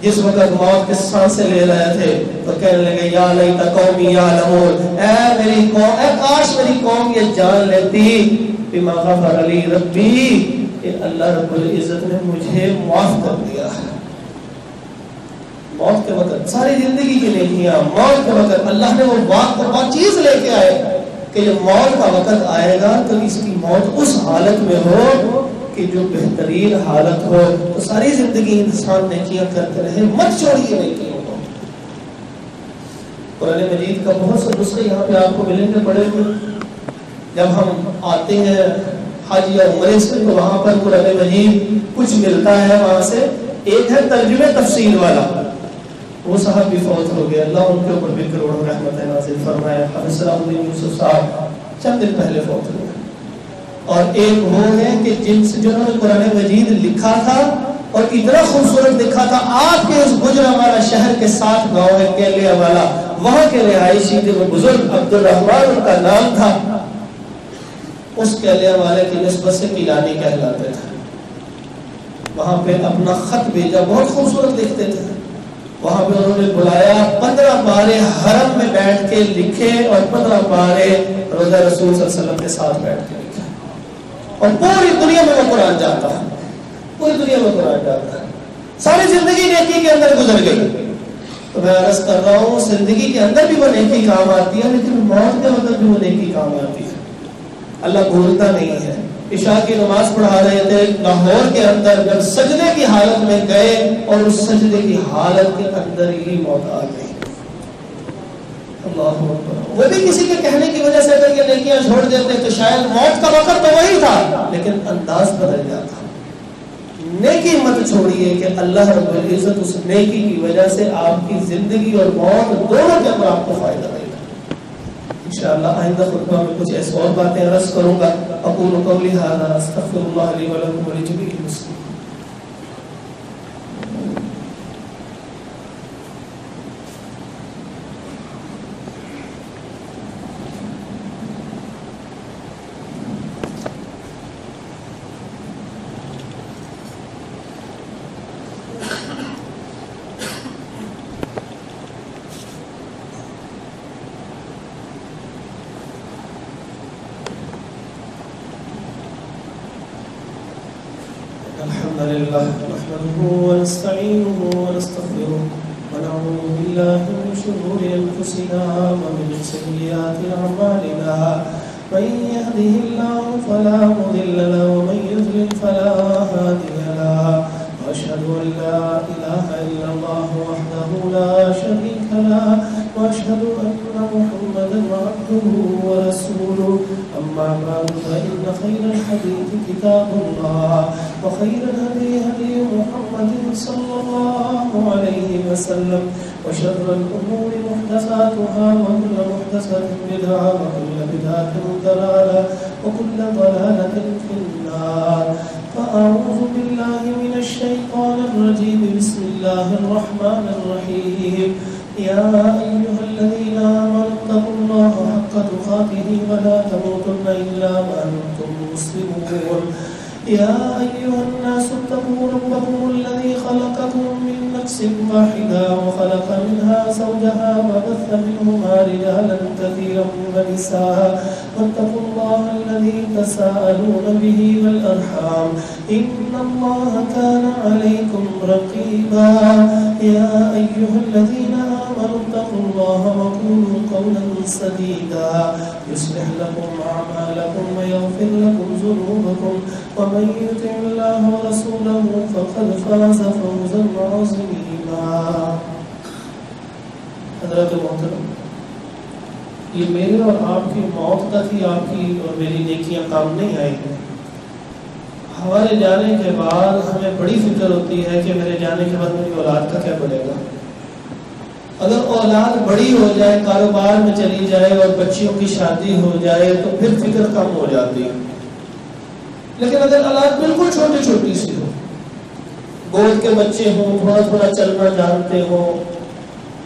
جس وقت موت کے سانسیں لے رہے تھے تو کہنے لگے یا لیت قومی یعلمون، اے میری قوم، اے کاش میری قوم یہ جان لیتی بما غفر لی ربی، کہ اللہ رب العزت نے مجھے معاف کر دیا. موت کے وقت ساری زندگی کی نیکیاں، موت کے وقت اللہ نے وہ چیز لے کے آئے کہ جب موت کا وقت آئے گا تو اس کی موت اس حالت میں ہو کہ جو بہترین حالت ہو. تو ساری زندگی انسان نیکیاں کرتے رہے، مت چھوڑیے نیکیوں کو. قرآن مجید کا بہت سے نسخے یہاں پہ آپ کو ملیں گے پڑے ہوئے. جب ہم آتے ہیں حج یا عمرے سے تو وہاں پر قرآن مجید کچھ ملتا ہے وہاں سے. ایک ہے ترجمہ تفسیر والا، وہ صاحب بھی فوت ہو گئے، اللہ ان کے اوپر بھی کروڑوں رحمت نازل فرمائے. حافظ صلاح الدین یوسف صاحب چند دن پہلے فوت ہوئے. اور ایک وہ ہے کہ جنہوں نے قرآن مجید لکھا تھا اور اتنا خوبصورت لکھا تھا. آپ کے اس گجرانوالہ شہر کے ساتھ گاؤں ہے کیلیا والا، وہاں کے رہائشی تھے وہ بزرگ عبد الرحمن ان کا نام تھا. اس کیلیا والے کی نسبت سے کیلانی کہلاتے تھے. وہاں پہ اپنا خط بھیجا، بہت خوبصورت لکھتے تھے. وہاں پہ انہوں نے بلایا، 15 پارے حرم میں بیٹھ کے لکھے اور 15 پارے روضہ رسول صلی اللہ علیہ وسلم کے ساتھ بیٹھ کے لکھے. اور پوری دنیا میں وہ قرآن جانتا ہے، پوری دنیا میں قرآن جانتا ہے. ساری زندگی نیکی کے اندر گزر گئی. تو میں عرض کر رہا ہوں زندگی کے اندر بھی وہ نیکی کام آتی ہے، لیکن موت کے وقت بھی وہ نیکی کام آتی ہے. اللہ بھولتا نہیں ہے. عشاء کی نماز پڑھا رہے تھے لاہور کے اندر، جب سجدے کی حالت میں گئے اور اس سجدے کی حالت کے اندر ہی موت آ گئی. اللہ اکبر. وہ بھی کسی کے کہنے کی وجہ سے اگر یہ نیکیاں چھوڑ دیتے تو شاید موت کا وقت تو وہی تھا لیکن انداز بدل جاتا. نیکی مت چھوڑیے کہ اللہ رب العزت اس نیکی کی وجہ سے آپ کی زندگی اور موت دونوں کے اندر آپ کو فائدہ دے گا. انشاءاللہ آئندہ خطبہ میں کچھ ایسی اور باتیں عرض کروں گا. اقول قولی ھذا استغفر اللہ لی ولکم ولجمیع المسلمین. الحمد لله نحمده ونستعينه ونستغفره ونعوذ بالله من شرور أنفسنا ومن سيئات أعمالنا. من يهده الله فلا مضل له ومن يضلل فلا هادي له. وأشهد أن لا إله إلا الله وحده لا شريك له وأشهد أن محمدا عبده ورسوله. أما بعد فإن خير الحديث كتاب الله وخير الهدي هدي محمد صلى الله عليه وسلم وشر الأمور محدثاتها وكل محدثة بدعة وكل بدعة ضلالة وكل ضلالة في النار. فأعوذ بالله من الشيطان الرجيم. بسم الله الرحمن الرحيم. يا أيها الذين آمنوا اتقوا الله حق تقاته ولا تموتن إلا وأنتم مسلمون. يا أيها الناس اتقوا ربكم الذي خلقكم من نفس واحدة وخلق منها زوجها وبث منهما رجالا كثيرا ونساء واتقوا الله الذي تساءلون به والأرحام إن الله كان عليكم رقيبا. يا أيها الذين آمنوا اتقوا الله وقولوا قولا سديدا يصلح لكم أعمالكم ويغفر لكم ذنوبكم ومن يطع الله ورسوله فقد فاز فوزا عظيما. حضرات محترم، یہ میرے اور آپ کی موت تک ہی آپ کی اور میری نیکیاں کام نہیں آئیں گی. ہمارے جانے کے بعد ہمیں بڑی فکر ہوتی ہے کہ میرے جانے کے بعد میری اولاد کا کیا بنے گا. اگر اولاد بڑی ہو جائے، کاروبار میں چلی جائے اور بچیوں کی شادی ہو جائے تو پھر فکر کم ہو جاتی ہے. لیکن اگر اولاد بالکل چھوٹی چھوٹی سی ہو، گود کے بچے ہوں، تھوڑا تھوڑا چلنا جانتے ہوں،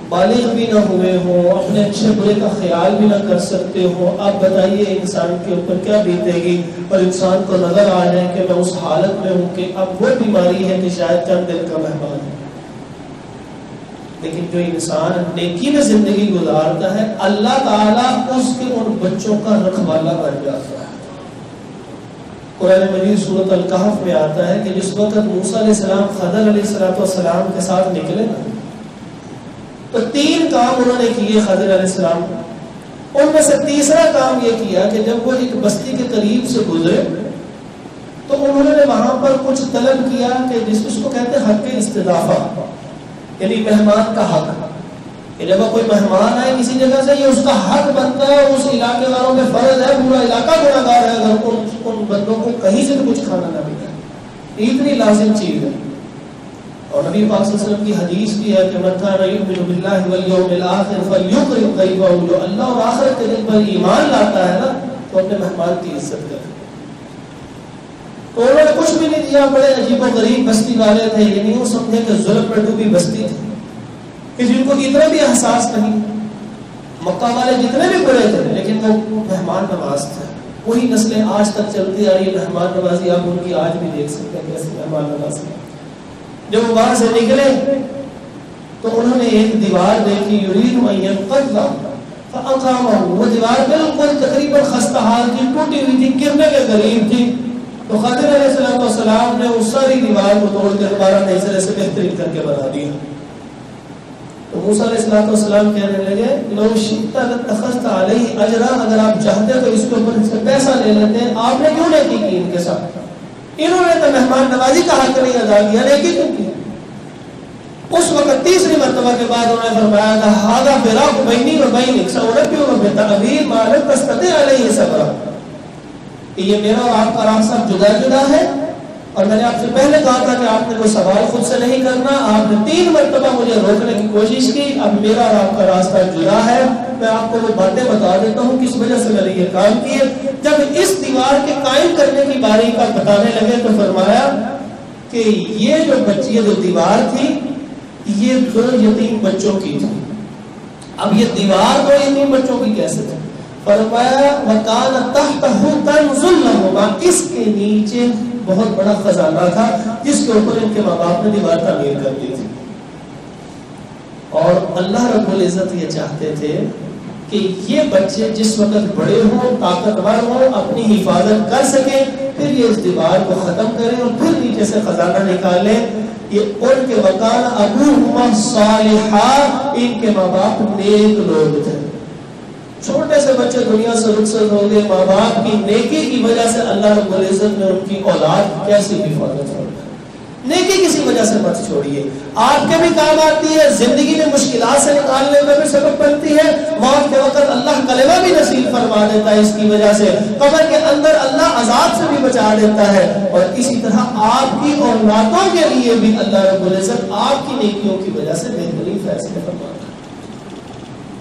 بالغ بھی نہ ہوئے ہوں، اپنے اچھے برے کا خیال بھی نہ کر سکتے ہوں، آپ بتائیے انسان کے اوپر کیا بیتے گی. اور انسان کو نظر آ جائے کہ میں اس حالت میں ہوں کہ اب وہ بیماری ہے کہ شاید چند دن کا مہمان ہے. لیکن جو انسان نیکی میں زندگی گزارتا ہے، اللہ تعالیٰ اس کے ان بچوں کا رکھوالا بن جاتا ہے. قرآن مجید سورۃ الکہف میں آتا ہے کہ جس وقت موسیٰ علیہ السلام خضر علیہ السلام کے ساتھ نکلے نا، تو 3 کام انہوں نے کیے خضر علیہ السلام. ان میں سے تیسرا کام یہ کیا کہ جب وہ ایک بستی کے قریب سے گزرے تو انہوں نے وہاں پر کچھ طلب کیا کہ جس کو کہتے ہیں حق استضافہ، یعنی مہمان کا حق. کہ جب کوئی مہمان آئے کسی جگہ سے، یہ اس کا حق بنتا ہے، اس علاقے والوں پہ فرض ہے، پورا علاقہ گناہگار ہے اگر ان بندوں کو کہیں سے بھی کچھ کھانا نہ ملے. اتنی لازم چیز ہے. اور نبی پاک صلی اللہ علیہ وسلم کی حدیث بھی ہے کہ من کان یؤمن باللہ والیوم الآخر فلیکرم ضیفہ. جو اللہ اور آخرت کے دن پر ایمان لاتا ہے نا تو اپنے مہمان کی عزت کرے. تو انہوں نے کچھ بھی نہیں دیا، بڑے عجیب و غریب بستی والے تھے. یہ نہیں سمجھے کہ ظلم میں ڈوبی بستی تھی کہ جن کو اتنا بھی احساس نہیں. مکہ والے جتنے بھی بڑے تھے لیکن وہ مہمان نواز تھے. وہی نسلیں آج تک چلتی آ رہی ہے مہمان نوازی. آپ ان کی آج بھی دیکھ سکتے ہیں کیسے مہمان نوازی. جب وہ وہاں سے نکلے تو انہوں نے ایک دیوار دیکھی، یرید ان ينقض فاقامه. وہ دیوار بالکل تقریباً خستہ حال تھی، ٹوٹی ہوئی تھی، گرنے کے قریب تھی. تو خضر علیہ السلام نے اس ساری دیوار کو توڑ کر دوبارہ نئی سرے سے بہترین کر کے بنا دیا. تو موسیٰ علیہ السلام کہنے لگے لو شئت لاتخذت علیہ اجرا. اگر آپ چاہتے تو اس کے اوپر سے پیسہ لے لیتے. آپ نے کیوں نیکی کی ان کے ساتھ؟ انہوں نے تو مہمان نوازی کا حق نہیں ادا کیا، نیکی کیوں کی؟ اس وقت تیسری مرتبہ کے بعد انہوں نے فرمایا تھا ھذا فراق بینی و بینک سأنبئک بتأویل ما لم تستطع علیہ صبرا. کہ یہ میرا اور آپ کا راستہ جدا جدا ہے، اور میں نے آپ سے پہلے کہا تھا کہ آپ نے کوئی سوال خود سے نہیں کرنا. آپ نے 3 مرتبہ مجھے روکنے کی کوشش کی. اب میرا اور آپ کا راستہ جدا ہے. میں آپ کو وہ باتیں بتا دیتا ہوں کس وجہ سے میں نے یہ کام کیے. جب اس دیوار کے قائم کرنے کی باری کا بتانے لگے تو فرمایا کہ یہ جو بچی، یہ جو دیوار تھی یہ 2 یتیم بچوں کی تھی. اب یہ دیوار 2 یتیم بچوں کی کیسے تھی؟ فرمایا وَكَانَ تَحْتَهُ كَنْزٌ لَهُمَا. اس کے نیچے بہت بڑا خزانہ تھا جس کے اوپر ان کے ماں باپ نے دیوار تعمیر کر دی تھی. اور اللہ رب العزت یہ چاہتے تھے کہ یہ بچے جس وقت بڑے ہوں، طاقتور ہوں، اپنی حفاظت کر سکیں، پھر یہ اس دیوار کو ختم کریں اور پھر نیچے سے خزانہ نکالیں. یہ ان کے وکان ابوہما صالحا، ان کے ماں باپ نیک لوگ تھے. چھوٹے سے بچے دنیا سے رخصت ہو گئے، ماں باپ کی نیکی کی وجہ سے اللہ رب العزت نے ان کی اولاد کیسی حفاظت ہو. نیکی کسی وجہ سے مت چھوڑیے، آپ کے بھی کام آتی ہے، زندگی میں مشکلات سے نکالنے میں بھی سبب بنتی ہے. موت کے وقت اللہ کلمہ بھی نصیب فرما دیتا ہے اس کی وجہ سے. قبر کے اندر اللہ عذاب سے بھی بچا دیتا ہے. اور اسی طرح آپ کی اولادوں کے لیے بھی اللہ رب العزت آپ کی نیکیوں کی وجہ سے بہترین فیصلے فرماتا ہے.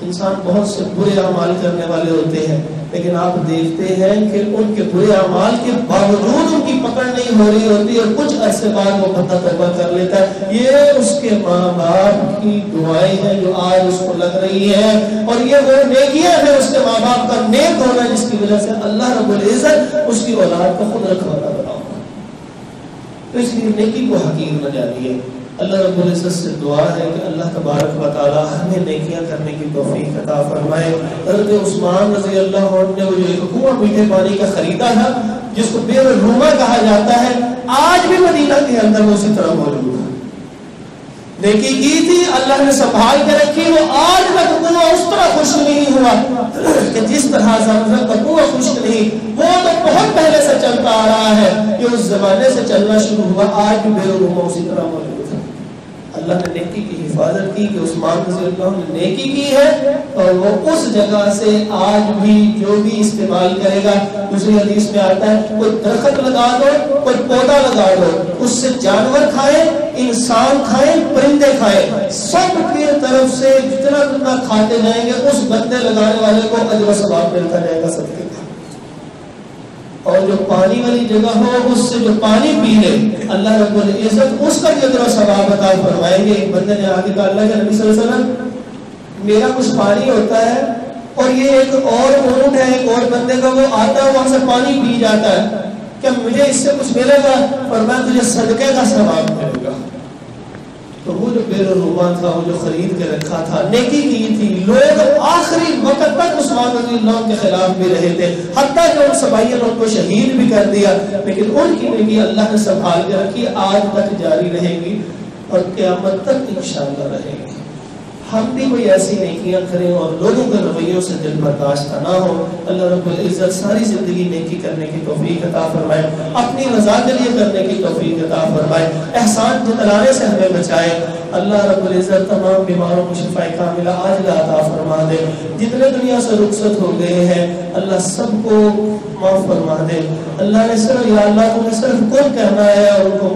انسان بہت سے برے اعمال کرنے والے ہوتے ہیں، لیکن آپ دیکھتے ہیں کہ ان کے برے اعمال کے باوجود ان کی پکڑ نہیں ہو رہی ہوتی اور کچھ عرصے بعد وہ بندہ توبہ کر لیتا ہے. یہ اس کے ماں باپ کی دعائیں ہیں جو آج اس کو لگ رہی ہیں، اور یہ وہ نیکیاں ہیں اس کے ماں باپ کا نیک ہونا جس کی وجہ سے اللہ رب العزت اس کی اولاد کو خود رکھوانا بناؤ. تو اس لیے نیکی کو حقیر نہ جانیے. اللہ رب العزت سے دعا ہے کہ اللہ تبارک و تعالی ہمیں نیکیاں کرنے کی توفیق عطا فرمائے. حضرت عثمان رضی اللہ عنہ نے وہ جو ایک کنواں میٹھے پانی کا خریدا تھا جس کو بئر روما کہا جاتا ہے، آج بھی مدینہ کے اندر وہ اسی طرح موجود ہے. نیکی کی تھی، اللہ نے سنبھال کے رکھی. وہ آج تک کنواں اس طرح خشک نہیں ہوا کہ جس طرح زمزم کا کنواں خشک نہیں. وہ تو بہت پہلے سے چلتا آ رہا ہے، یہ اس زمانے سے چلنا شروع ہوا. آج بھی بئر روما اسی طرح موجود ہے. اللہ نے نیکی کی حفاظت کی کہ عثمان رضی اللہ عنہ نے نیکی کی ہے اور وہ اس جگہ سے آج بھی جو بھی استعمال کرے گا. دوسری حدیث میں آتا ہے کوئی درخت لگا دو, کوئی پودا لگا دو, اس سے جانور کھائیں, انسان کھائیں, پرندے کھائیں, سب کی طرف سے جتنا جتنا کھاتے جائیں گے اس بندے لگانے والے کو اجر و ثواب ملتا جائے گا سب کے. اور جو پانی والی جگہ ہو اس سے جو پانی پی لے اللہ رب العزت اس کا بھی اجر و ثواب عطا فرمائیں گے. ایک بندے نے آگے کہا اللہ کے نبی صلی اللہ علیہ وسلم میرا کچھ پانی ہوتا ہے اور یہ ایک اور اونٹ ہے ایک اور بندے کا, وہ آتا ہے وہاں سے پانی پی جاتا ہے, کیا مجھے اس سے کچھ ملے گا؟ فرمایا تجھے صدقے کا ثواب ملے گا. تو وہ جو بیرونما تھا, وہ جو خرید کے رکھا تھا, نیکی کی تھی. لوگ آخری وقت تک عثمان رضی اللہ عنہ کے خلاف بھی رہے تھے, حتیٰ کہ ان سبائیوں نے ان کو شہید بھی کر دیا, لیکن ان کی نیکی اللہ نے سنبھال کے رکھی, آج تک جاری رہے گی اور قیامت تک انشاءاللہ رہے گی. ہم بھی کوئی ایسی نیکیاں کریں اور لوگوں کے رویوں سے دل برداشت نہ ہو. اللہ رب العزت ساری زندگی نیکی کرنے کی توفیق عطا فرمائے, اپنی رضا کے لیے کرنے کی توفیق عطا فرمائے, احسان جتلانے سے ہمیں بچائے. اللہ رب العزت تمام بیماروں کو شفا کاملہ عاجلہ عطا فرما دے. جتنے دنیا سے رخصت ہو گئے ہیں اللہ سب کو معاف فرما دے. اللہ نے صرف یا اللہ تمہیں صرف کن کہنا ہے اور ان کو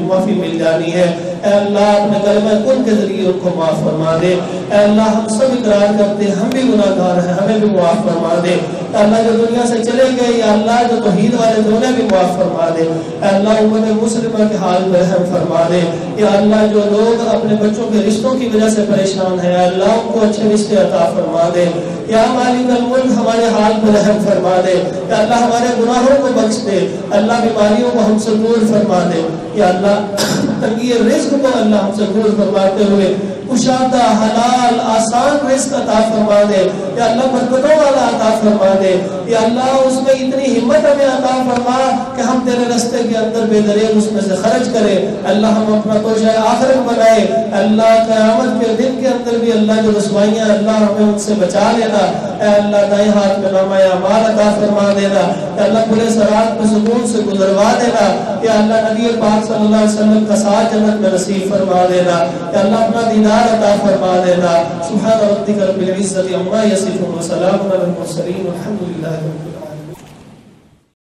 معافی مل جانی ہے. اے اللہ اپنے کلمہ کن کے ذریعے ان کو معاف فرما دے. اے اللہ ہم سب اقرار کرتے ہیں ہم بھی گناہ گار ہیں, ہمیں بھی معاف فرما دے. اے اللہ جو دنیا سے چلے گئے یا اللہ جو توحید والے تھے انہیں بھی معاف فرما دے. اے اللہ امت مسلمہ کے حال پر رحم فرما دے. یا اللہ جو لوگ اپنے بچوں کے رشتوں کی وجہ سے پریشان ہیں اللہ ان کو اچھے رشتے عطا فرما دے. یا مالک الملک ہمارے حال پر رحم فرما دے. یا اللہ ہمارے گناہوں کو بخش دے. اللہ بیماریوں کو ہم سے دور فرما دے. یا اللہ تنگی رزق کو اللہ ہم سے دور فرماتے ہوئے کشادہ حلال آسان رزق عطا فرما دے. یا اللہ برکتوں والا عطا فرما دے. یا اللہ اس میں اتنی ہمت ہمیں عطا فرما کہ ہم تیرے راستے کے اندر بے دریغ اس میں سے خرچ کریں. اللہ ہم اپنا توشہ آخرت بنائے. اللہ قیامت کے دن کے اندر بھی اللہ جو رسوائیاں اللہ ہمیں ان سے بچا لینا. اے اللہ دائیں ہاتھ میں نامہ اعمال عطا فرما دینا. اے اللہ کھلے صراط پہ سکون سے گزروا دینا. یا اللہ نبی پاک صلی اللہ علیہ وسلم کا ساتھ جنت میں نصیب فرما دینا. یا اللہ اپنا دیدار عطا فرما دینا. سبحان ربک رب العزت عما یصفون وسلام علی المرسلین والحمد للہ رب العالمین.